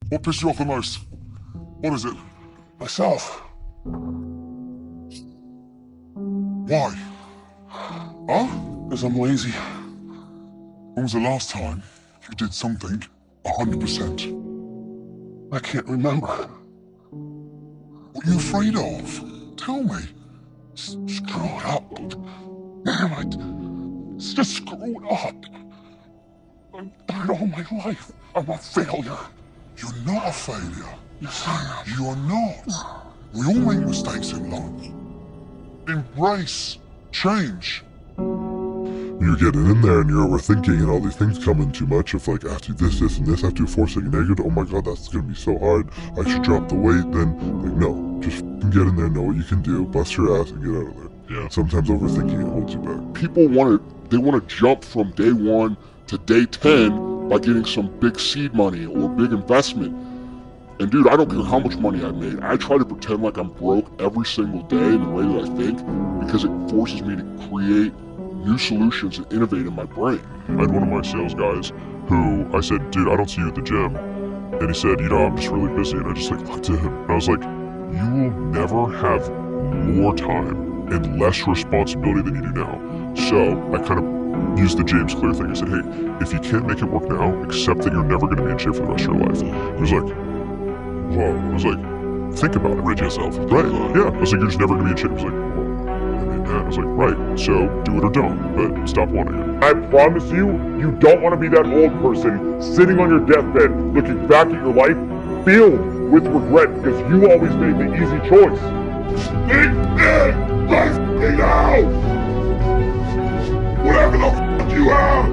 What pissed you off the most? What is it? Myself. Why? Huh? Because I'm lazy. When was the last time you did something 100%? I can't remember. What are you afraid of? Tell me. Screw it up. Damn it. Just screw it up. I've done it all my life. I'm a failure. You're not a failure. Yes, I am. You are not. We all make mistakes in life. Embrace change. You're getting in there and you're overthinking and all these things come in too much of like, I have to do this, and this, I have to do 4 second negative. Oh my god, that's gonna be so hard. I should drop the weight. Then, like, no. Just get in there, know what you can do, bust your ass and get out of there. Yeah. Sometimes overthinking it holds you back. People want to jump from day 1 to day 10 by getting some big seed money or big investment. And dude, I don't care how much money I made. I try to pretend like I'm broke every single day in the way that I think because it forces me to create new solutions and innovate in my brain. I had one of my sales guys who I said, dude, I don't see you at the gym. And he said, I'm just really busy. And I just looked at him and I was like, you will never have more time and less responsibility than you do now. So I kind of used the James Clear thing. I said, hey, if you can't make it work now, accept that you're never going to be in shape for the rest of your life. He was like, whoa. I was like, think about it. Rid yourself. Right, yeah. I was like, you're just never going to be in shape. He was like, well, I was like, right, so do it or don't, but stop wanting it. I promise you, you don't want to be that old person sitting on your deathbed looking back at your life filled with regret because you always made the easy choice. Think big! Life it out! Whatever the fuck you have!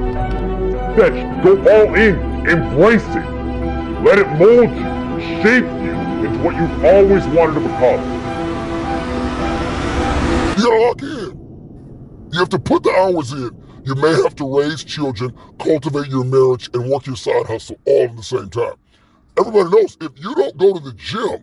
Fetch, go all in, embrace it. Let it mold you, shape you into what you've always wanted to become. You gotta lock in. You have to put the hours in. You may have to raise children, cultivate your marriage, and work your side hustle all at the same time. Everybody knows if you don't go to the gym,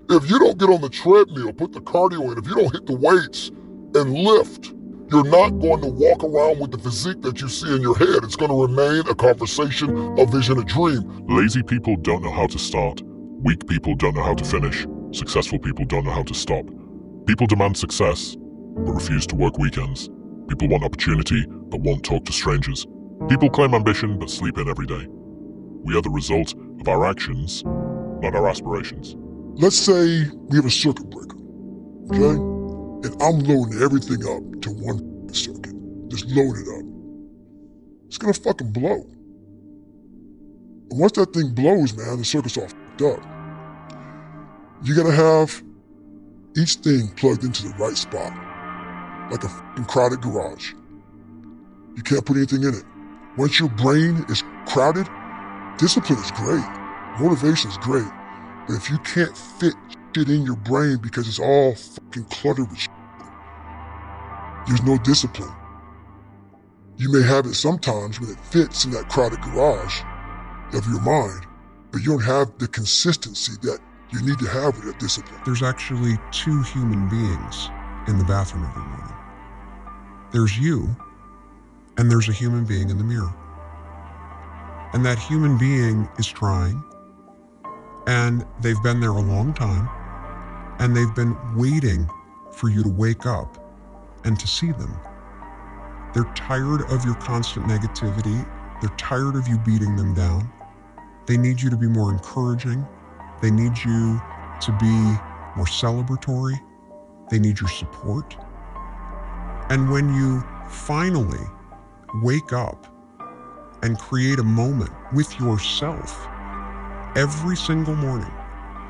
if you don't get on the treadmill, put the cardio in, if you don't hit the weights and lift, you're not going to walk around with the physique that you see in your head. It's going to remain a conversation, a vision, a dream. Lazy people don't know how to start. Weak people don't know how to finish. Successful people don't know how to stop. People demand success, but refuse to work weekends. People want opportunity, but won't talk to strangers. People claim ambition, but sleep in every day. We are the result of our actions, not our aspirations. Let's say we have a circuit breaker, okay? And I'm loading everything up to one circuit. Just load it up. It's gonna fucking blow. And once that thing blows, man, the circuit's all fucked up. You gotta have each thing plugged into the right spot. Like a fucking crowded garage. You can't put anything in it. Once your brain is crowded, discipline is great. Motivation is great. But if you can't fit shit in your brain because it's all fucking cluttered with shit, there's no discipline. You may have it sometimes when it fits in that crowded garage of your mind, but you don't have the consistency that you need to have with that discipline. There's actually 2 human beings in the bathroom every morning. There's you, and there's a human being in the mirror. And that human being is trying, and they've been there a long time, and they've been waiting for you to wake up and to see them. They're tired of your constant negativity. They're tired of you beating them down. They need you to be more encouraging. They need you to be more celebratory. They need your support. And when you finally wake up and create a moment with yourself every single morning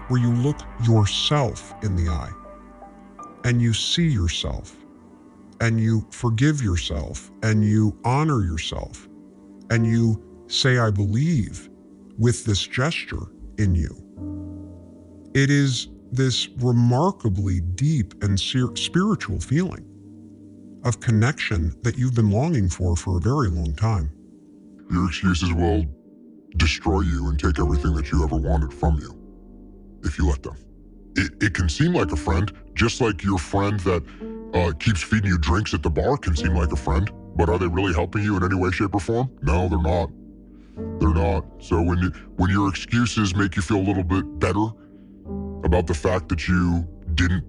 where you look yourself in the eye and you see yourself and you forgive yourself and you honor yourself and you say, I believe with this gesture in you, it is this remarkably deep and spiritual feeling of connection that you've been longing for a very long time. Your excuses will destroy you and take everything that you ever wanted from you, if you let them. It can seem like a friend, just like your friend that keeps feeding you drinks at the bar can seem like a friend, but are they really helping you in any way, shape, or form? No, they're not. They're not. So when your excuses make you feel a little bit better about the fact that you didn't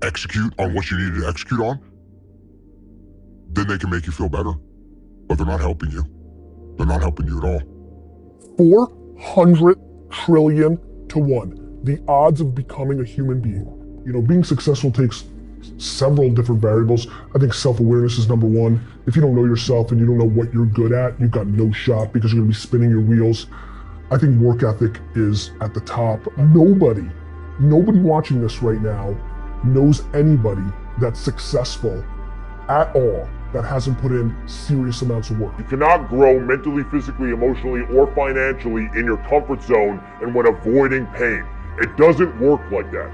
execute on what you needed to execute on, then they can make you feel better. But they're not helping you. They're not helping you at all. 400 trillion to 1. The odds of becoming a human being. You know, being successful takes several different variables. I think self-awareness is number one. If you don't know yourself and you don't know what you're good at, you've got no shot because you're gonna be spinning your wheels. I think work ethic is at the top. Nobody watching this right now knows anybody that's successful at all that hasn't put in serious amounts of work. You cannot grow mentally, physically, emotionally, or financially in your comfort zone and when avoiding pain. It doesn't work like that.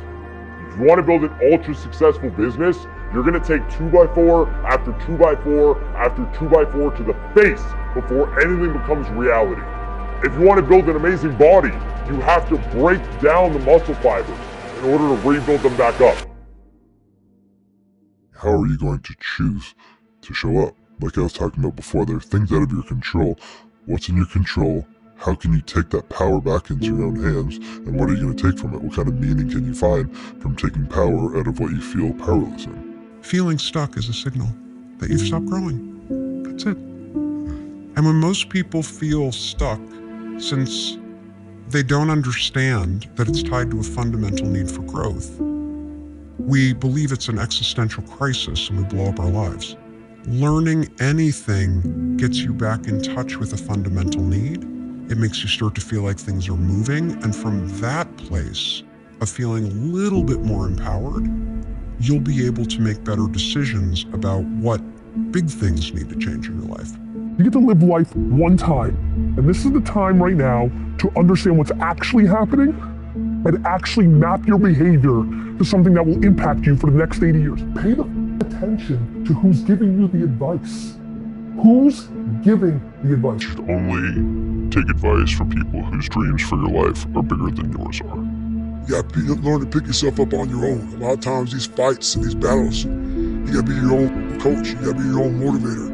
If you want to build an ultra successful business, you're going to take 2x4 after 2x4 after 2x4 to the face before anything becomes reality. If you want to build an amazing body, you have to break down the muscle fibers in order to rebuild them back up. How are you going to choose to show up? Like I was talking about before, there are things out of your control. What's in your control? How can you take that power back into your own hands? And what are you going to take from it? What kind of meaning can you find from taking power out of what you feel powerless in? Feeling stuck is a signal that you've stopped growing. That's it. And when most people feel stuck, since they don't understand that it's tied to a fundamental need for growth, we believe it's an existential crisis and we blow up our lives. Learning anything gets you back in touch with a fundamental need. It makes you start to feel like things are moving. And from that place of feeling a little bit more empowered, you'll be able to make better decisions about what big things need to change in your life. You get to live life one time, and this is the time right now to understand what's actually happening and actually map your behavior to something that will impact you for the next 80 years. Pay the attention to who's giving you the advice. Who's giving the advice? You should only take advice from people whose dreams for your life are bigger than yours are. You gotta learn to pick yourself up on your own. A lot of times these fights and these battles, you gotta be your own coach, you gotta be your own motivator.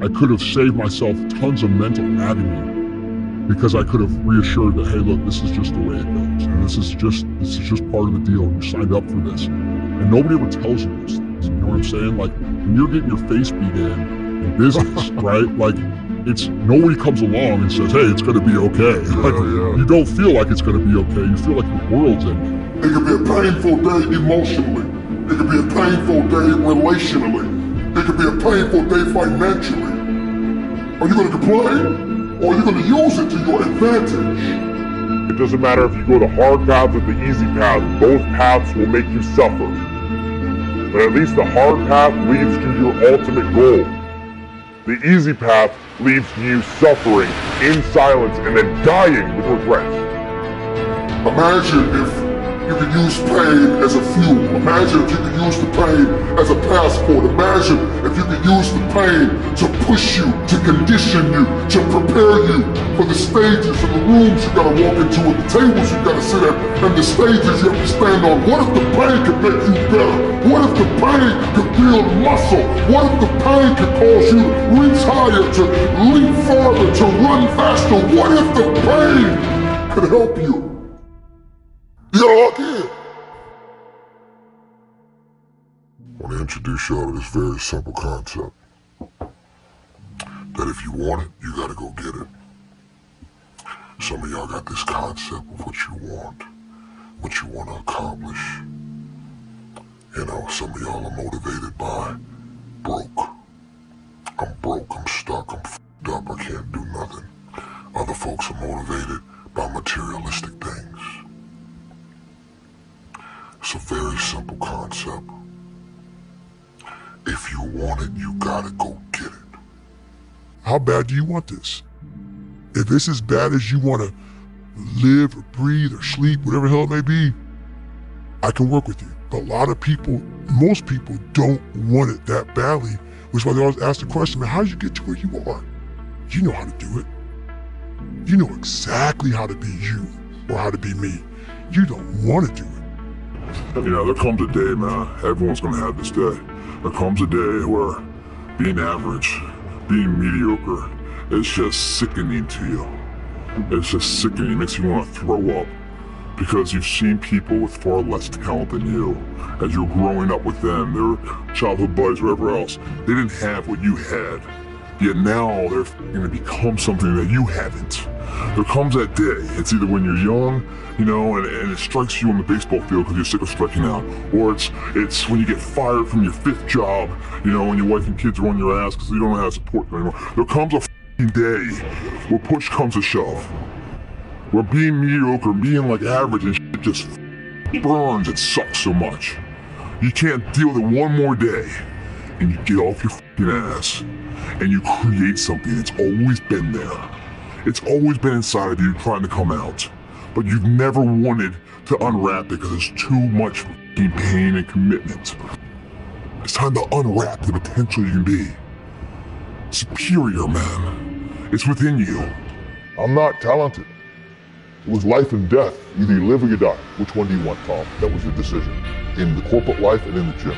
I could have saved myself tons of mental agony because I could have reassured that, hey, look, this is just the way it goes, and this is just part of the deal. You signed up for this, and nobody ever tells you those things. You know what I'm saying? Like when you're getting your face beat in business, right? Like it's nobody comes along and says, hey, it's going to be okay. You don't feel like it's going to be okay. You feel like your world's ending. It could be a painful day emotionally. It could be a painful day relationally. It could be a painful day financially. Are you going to complain? Or are you going to use it to your advantage? It doesn't matter if you go the hard path or the easy path, both paths will make you suffer. But at least the hard path leads to your ultimate goal. The easy path leads to you suffering in silence and then dying with regret. Imagine if you could use pain as a fuel. Imagine if you could use the pain as a passport. Imagine if you could use the pain to push you, to condition you, to prepare you for the stages and the rooms you gotta walk into and the tables you gotta sit at and the stages you have to stand on. What if the pain could make you better? What if the pain could build muscle? What if the pain could cause you to reach higher, to leap farther, to run faster? What if the pain could help you? You gotta lock in. I want to introduce y'all to this very simple concept. That if you want it, you gotta go get it. Some of y'all got this concept of what you want to accomplish. You know, some of y'all are motivated by broke. I'm broke, I'm stuck, I'm f***ed up, I can't do nothing. Other folks are motivated by materialistic things. It's a very simple concept. If you want it, you gotta go get it. How bad do you want this? If it's as bad as you want to live or breathe or sleep, whatever the hell it may be, I can work with you. But a lot of people, most people don't want it that badly, which is why they always ask the question, man, how did you get to where you are? You know how to do it. You know exactly how to be you or how to be me. You don't want to do it. You know, there comes a day, man, everyone's gonna have this day. There comes a day where being average, being mediocre, it's just sickening to you. It's just sickening. It makes you want to throw up. Because you've seen people with far less talent than you. As you're growing up with them, their childhood buddies, whatever else, they didn't have what you had. Yet now they're going to become something that you haven't. There comes that day. It's either when you're young, you know, and it strikes you on the baseball field because you're sick of striking out, or it's when you get fired from your 5th job, you know, when your wife and kids are on your ass because you don't know how to support them anymore. There comes a day where push comes to shove. Where being mediocre, being like average and shit just burns and sucks so much. You can't deal with it one more day. And you get off your fucking ass. And you create something that's always been there. It's always been inside of you trying to come out. But you've never wanted to unwrap it because there's too much fucking pain and commitment. It's time to unwrap the potential you can be. Superior, man. It's within you. I'm not talented. It was life and death. Either you live or you die. Which one do you want, Tom? That was the decision. In the corporate life and in the gym.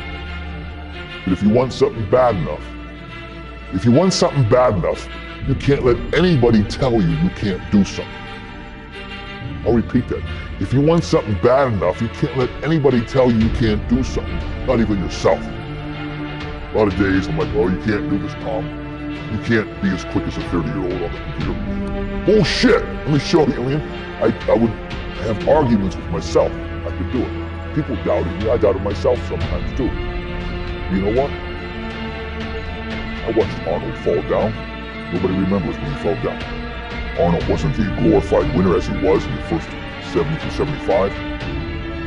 But if you want something bad enough, you can't let anybody tell you can't do something. I'll repeat that. If you want something bad enough, you can't let anybody tell you can't do something. Not even yourself. A lot of days I'm like, oh, you can't do this, Tom. You can't be as quick as a 30-year-old on the computer. Bullshit! Let me show you, man. I would have arguments with myself. I could do it. People doubted me. I doubted myself sometimes too. You know what? I watched Arnold fall down. Nobody remembers when he fell down. Arnold wasn't the glorified winner as he was in the first 70 to 75.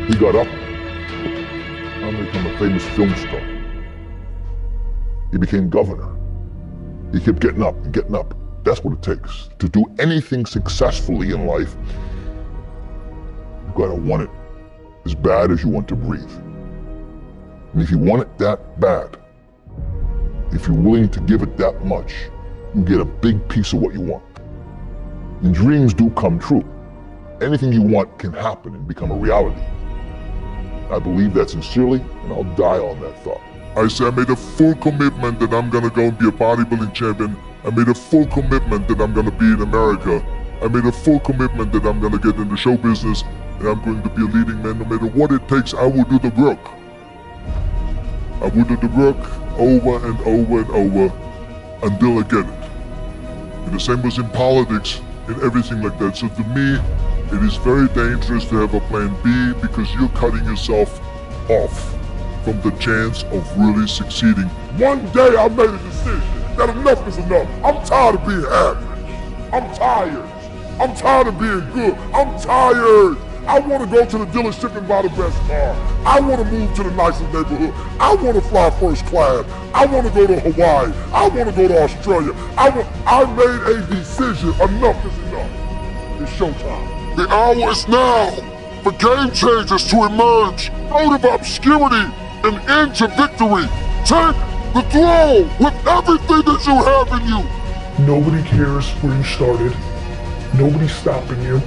He got up and became a famous film star. He became governor. He kept getting up and getting up. That's what it takes. To do anything successfully in life, you've got to want it as bad as you want to breathe. And if you want it that bad, if you're willing to give it that much, you get a big piece of what you want. And dreams do come true. Anything you want can happen and become a reality. I believe that sincerely, and I'll die on that thought. I said I made a full commitment that I'm gonna go and be a bodybuilding champion. I made a full commitment that I'm gonna be in America. I made a full commitment that I'm gonna get into show business and I'm going to be a leading man. No matter what it takes, I will do the work. I will do the work over and over and over until I get it. And the same was in politics and everything like that. So to me, it is very dangerous to have a plan B because you're cutting yourself off from the chance of really succeeding. One day I made a decision that enough is enough. I'm tired of being average. I'm tired. I'm tired of being good. I'm tired. I want to go to the dealership and buy the best car. I want to move to the nicest neighborhood. I want to fly first class. I want to go to Hawaii. I want to go to Australia. I made a decision. Enough is enough. It's showtime. The hour is now for game changers to emerge out of obscurity and into victory. Take the throne with everything that you have in you. Nobody cares where you started. Nobody's stopping you.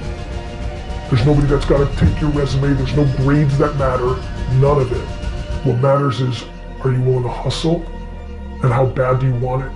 There's nobody that's got to take your resume. There's no grades that matter. None of it. What matters is, are you willing to hustle? And how bad do you want it?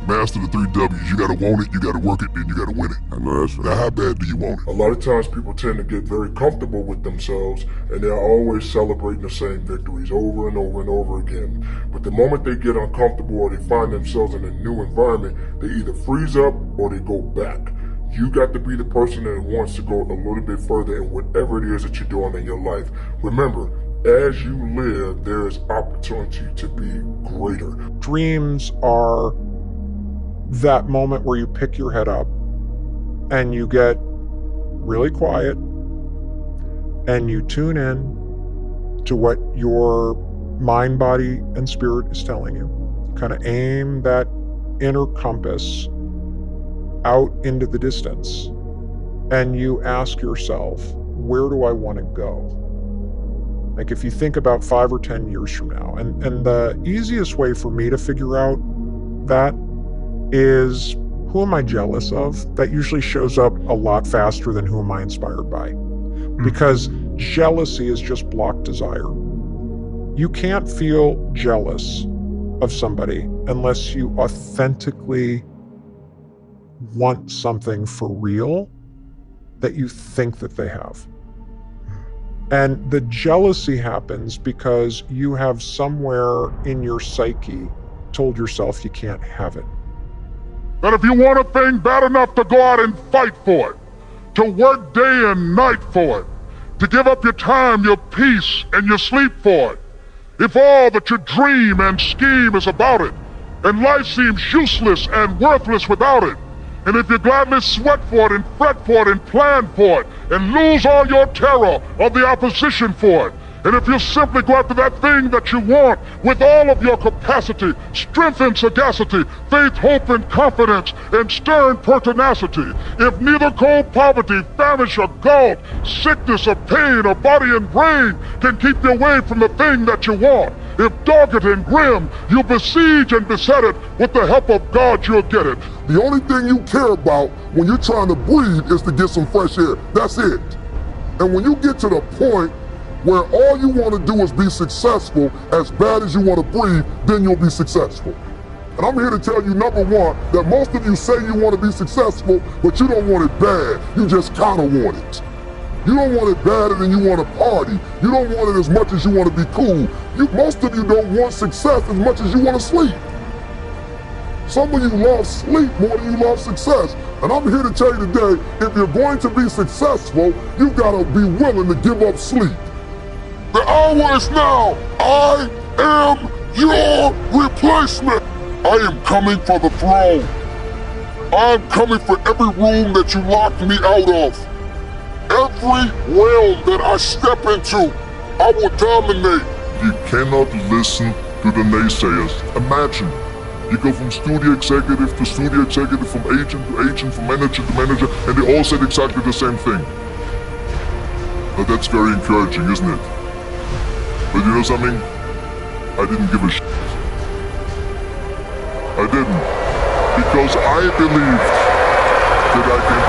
Master the 3 W's. You gotta want it, you gotta work it, then you gotta win it. I know that's right. Now how bad do you want it? A lot of times people tend to get very comfortable with themselves and they're always celebrating the same victories over and over and over again. But the moment they get uncomfortable or they find themselves in a new environment, they either freeze up or they go back. You got to be the person that wants to go a little bit further in whatever it is that you're doing in your life. Remember, as you live, there is opportunity to be greater. Dreams are that moment where you pick your head up and you get really quiet and you tune in to what your mind, body, and spirit is telling you. Kind of aim that inner compass out into the distance and you ask yourself, where do I want to go? Like if you think about 5 or 10 years from now, and the easiest way for me to figure out that is, who am I jealous of? That usually shows up a lot faster than who am I inspired by. Because jealousy is just blocked desire. You can't feel jealous of somebody unless you authentically want something for real that you think that they have. And the jealousy happens because you have somewhere in your psyche told yourself you can't have it. That if you want a thing bad enough to go out and fight for it, to work day and night for it, to give up your time, your peace, and your sleep for it, if all that you dream and scheme is about it, and life seems useless and worthless without it, and if you gladly sweat for it and fret for it and plan for it, and lose all your terror of the opposition for it, and if you simply go after that thing that you want with all of your capacity, strength and sagacity, faith, hope and confidence, and stern pertinacity, if neither cold poverty, famish or gulf, sickness or pain or body and brain can keep you away from the thing that you want, if dogged and grim, you besiege and beset it, with the help of God you'll get it. The only thing you care about when you're trying to breathe is to get some fresh air. That's it. And when you get to the point where all you want to do is be successful as bad as you want to breathe, then you'll be successful. And I'm here to tell you, number one, that most of you say you want to be successful, but you don't want it bad. You just kind of want it. You don't want it badder than you want to party. You don't want it as much as you want to be cool. Most of you don't want success as much as you want to sleep. Some of you love sleep more than you love success. And I'm here to tell you today, if you're going to be successful, you've got to be willing to give up sleep. The hour is now. I am your replacement. I am coming for the throne. I am coming for every room that you locked me out of. Every realm that I step into, I will dominate. You cannot listen to the naysayers. Imagine, you go from studio executive to studio executive, from agent to agent, from manager to manager, and they all said exactly the same thing. But that's very encouraging, isn't it? But you know something? I didn't give a shit. I didn't. Because I believed that I can